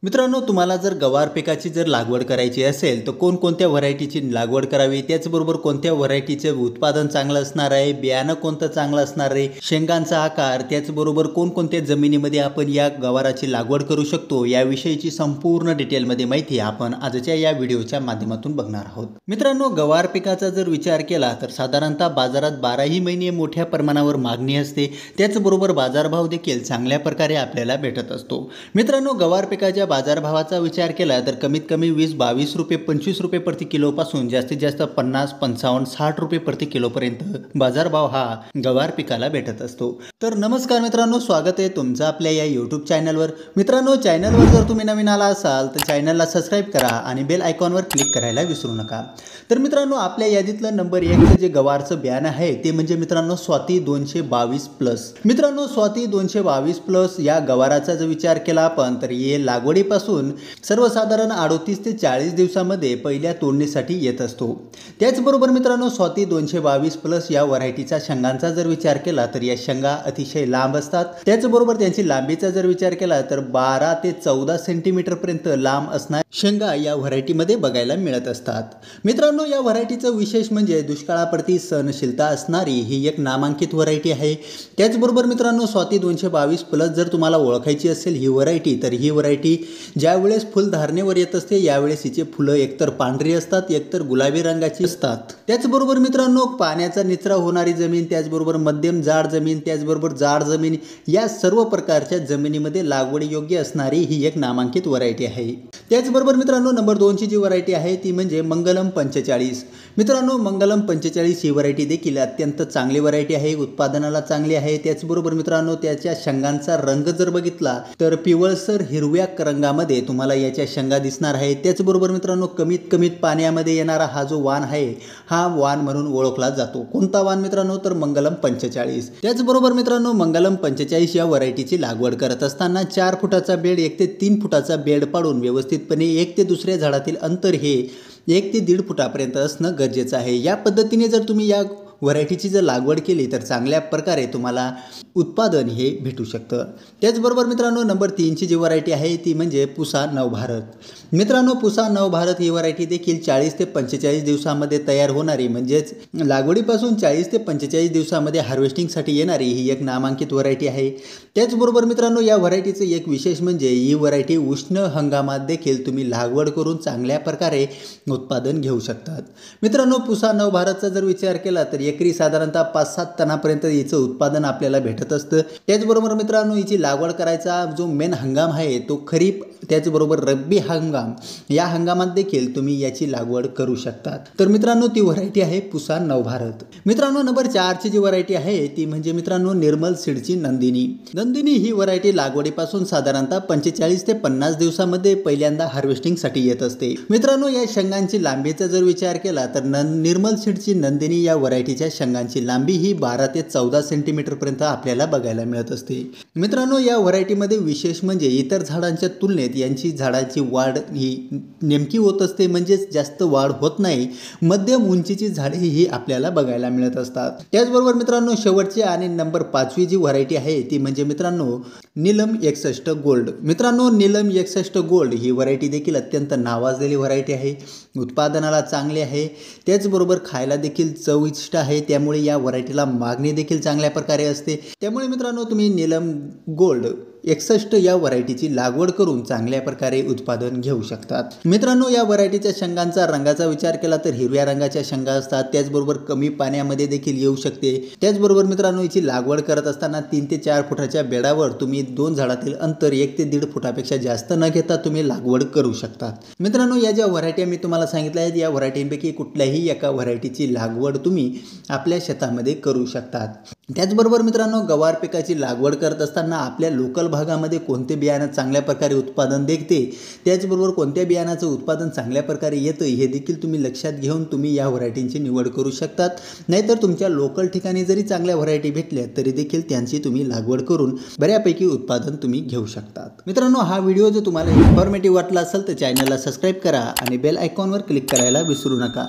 मित्रांनो, तुम्हाला जर गवार पिकाची जर लागवड करायची असेल तर कोणकोणत्या व्हरायटीची लागवड करावी, त्याचबरोबर कोणत्या व्हरायटीचे उत्पादन चांगलं असणार आहे, बियाणं कोणतं चांगलं असणार आहे, शेंगांचा आकार, त्याचबरोबर कोणकोणत्या जमिनीमध्ये आपण या गवाराची लागवड करू शकतो, याविषयीची संपूर्ण डिटेलमध्ये माहिती आपण आजच्या या व्हिडिओच्या माध्यमातून बघणार आहोत। मित्रांनो, गवार पिकाचा जर विचार केला तर साधारणतः बाजारात 12ही महिने मोठ्या प्रमाणावर मागणी असते, त्याचबरोबर बाजारभाव देखील चांगल्या प्रकारे आपल्याला भेटत असतो। मित्रांनो, गवार पिकाच्या बाजारभावाचा विचार केला तर कमीत कमी 20-22 रुपये 25 रुपये प्रति किलो पासून जास्तीत जास्त 50, 55, 60 रुपये प्रति किलो पर्यंत बाजारभाव हा गवार पिकाला भेटत असतो। तर नमस्कार मित्रांनो, स्वागत आहे तुमचं आपल्या या यूट्यूब चॅनलवर। मित्रांनो, चॅनलवर जर तुम्ही नवीन आला असाल तर चॅनलला सबस्क्राईब करा आणि बेल आयकॉनवर क्लिक करायला विसरू नका। तर मित्रांनो, आपल्या यादीतलं नंबर 1 जे गवारचं बियाणं आहे ते म्हणजे मित्रांनो स्वाती 222 प्लस। मित्रांनो, स्वाती 222 प्लस या गवाराचा जर विचार केला आपण तर हे लागवडीपासून सर्वसाधारण 38 ते 40 दिवसामध्ये पहिल्या तोडणीसाठी येत असतो। त्याचबरोबर मित्रांनो, स्वाती 222 प्लस या व्हरायटीचा शेंगांचा जर विचार केला तर या शेंगा अतिशय लांब असतात। त्याचबरोबर त्यांची लांबीचा जर विचार केला तर 12 ते 14 सेंटीमीटर पर्यंत लांब असणाऱ्या शेंगा या व्हरायटीमध्ये बघायला मिळत असतात। मित्रांनो, या व्हरायटीचं विशेष म्हणजे दुष्काळाप्रती सहनशीलता असणारी ही एक नामांकित व्हरायटी आहे। त्याचबरोबर मित्रांनो, स्वाती 222 प्लस जर तुम्हाला ओळखायची असेल ही व्हरायटी तर ही व्हरायटी ज्यावेळेस फुल धारणेवर येत असते यावेळेस हिचे फुलं एकतर पांढरी असतात एकतर गुलाबी रंगाची असतात। त्याचबरोबर मित्रांनो, पाण्याचा निचरा होणारी जमीन, त्याचबरोबर मध्यम जाड जमीन, त्याचबरोबर जाड जमीन या सर्व प्रकारच्या जमिनीमध्ये लागवड योग्य असणारी ही एक नामांकित व्हरायटी आहे। त्याचबरोबर मित्रांनो, नंबर 2 ची जी व्हरायटी आहे ती म्हणजे मंगलम 45। मित्रांनो, मंगलम 45 ही व्हरायटी देखील अत्यंत चांगली व्हरायटी आहे, उत्पादनाला चांगली आहे। त्याचबरोबर मित्रांनो, त्याच्या शेंगांचा रंग जर बघितला तर पिवळसर हिरव्या रंगामध्ये तुम्हाला याच्या शेंगा दिसणार आहे। त्याचबरोबर मित्रांनो, कमीत पाण्यामध्ये येणारा हा जो वाण आहे हा वाण म्हणून ओळखला जातो। कोणता वाण मित्रांनो, तर मंगलम 45। त्याचबरोबर मित्रांनो, मंगलम 45 या व्हरायटीची लागवड करत असताना 4 फुटाचा बेड 1 ते 3 फुटाचा बेड पाडून व्यवस्थितपणे एक ते दुसऱ्या झाडातील अंतर हे 1 ते 1.5 फुटापर्यंत असणं गरजेचं आहे। या पद्धतीने जर तुम्ही या व्हरायटीची जर लागवड केली तर चांगल्या प्रकारे तुम्हाला उत्पादन हे भेटू शकतं। त्याचबरोबर मित्रांनो, नंबर 3 ची जी व्हरायटी आहे ती म्हणजे पुसा नवभारत। मित्रांनो, पुसा नवभारत ही व्हरायटी देखील 40 ते 45 दिवसामध्ये तयार होणारी, म्हणजेच लागवडीपासून 40 ते 45 दिवसामध्ये हार्वेस्टिंगसाठी येणारी ही एक नामांकित व्हरायटी आहे। त्याचबरोबर मित्रांनो, या व्हरायटीचं एक विशेष म्हणजे ही व्हरायटी उष्ण हंगामात देखील तुम्ही लागवड करून चांगल्या प्रकारे उत्पादन घेऊ शकतात। मित्रांनो, पुसा नवभारतचा जर विचार केला तर एकरी साधारणतः 5-7 टनापर्यंत हिचं उत्पादन आपल्याला भेटत असतं। त्याचबरोबर मित्रांनो, हिची लागवड करायचा जो मेन हंगाम आहे तो खरीप, त्याचबरोबर रब्बी हंगाम या हंगामात देखील तुम्ही याची लागवड करू शकतात। तर मित्रांनो, ती व्हरायटी आहे पुसा नवभारत। मित्रांनो, नंबर 4 ची जी व्हरायटी आहे ती म्हणजे मित्रांनो निर्मल सीडची नंदिनी। नंदिनी ही व्हरायटी लागवडीपासून साधारणतः 45 ते 50 दिवसामध्ये पहिल्यांदा हार्वेस्टिंगसाठी येत असते। मित्रांनो, या शेंगांची लांबीचा जर विचार केला तर निर्मल सीडची नंदिनी या व्हरायटीच्या शेंगांची लांबी ही 12 ते 14 सेंटीमीटर पर्यंत आपल्याला बघायला मिळत असते। मित्रांनो, या व्हरायटीमध्ये विशेष म्हणजे इतर झाडांच्या तुलनेत यांची झाडाची वाढ ही नेमकी होत असते, म्हणजेच जास्त वाढ होत नाही, मध्यम उंचीची झाडे ही आपल्याला बघायला मिळत असतात। त्याचबरोबर मित्रांनो, शेवटची आणि नंबर 5वी जी व्हरायटी आहे ती म्हणजे मित्रांनो नीलम 61 गोल्ड। मित्रांनो, नीलम 61 गोल्ड ही व्हरायटी देखील अत्यंत नावाजलेली व्हरायटी आहे, उत्पादनाला चांगली आहे, त्याचबरोबर खायला देखील चविष्ट आहे, त्यामुळे या व्हरायटीला मागणी देखील चांगल्या प्रकारे असते। त्यामुळे मित्रांनो, तुम्ही नीलम गोल्ड 61 या व्हरायटीची लागवड करून चांगल्या प्रकारे उत्पादन घेऊ शकतात। मित्रांनो, या व्हरायटीच्या शेंगांचा रंगाचा विचार केला तर हिरव्या रंगाच्या शेंगा असतात, त्याचबरोबर कमी पाण्यामध्ये देखील येऊ शकते। त्याचबरोबर मित्रांनो, हिची लागवड करत असताना 3 ते 4 फुटाच्या बेडावर तुम्ही 2 झाडातील अंतर 1 ते 1.5 फुटापेक्षा जास्त न घेता तुम्ही लागवड करू शकता। मित्रांनो, या ज्या व्हरायटी मी तुम्हाला सांगितल्या आहेत या व्हरायटींपैकी कुठल्याही एका व्हरायटीची लागवड तुम्ही आपल्या शेतामध्ये करू शकतात। त्याचबरोबर मित्रांनो, गवार पिकाची लागवड करत असताना आपल्या लोकल भागामध्ये कोणते बियाणं चांगल्या प्रकारे उत्पादन देते, त्याचबरोबर कोणत्या बियाणाचं उत्पादन चांगल्या प्रकारे येतं हे देखील तुम्ही लक्षात घेऊन तुम्ही या व्हरायटींची निवड करू शकतात। नाहीतर तुमच्या लोकल ठिकाणी जरी चांगल्या व्हरायटी भेटल्या तरी देखील त्यांची तुम्ही लागवड करून बऱ्यापैकी उत्पादन तुम्ही घेऊ शकतात। मित्रांनो, हा व्हिडिओ जर तुम्हाला इन्फॉर्मेटिव्ह वाटला असेल तर चॅनलला सबस्क्राईब करा आणि बेल आयकॉनवर क्लिक करायला विसरू नका।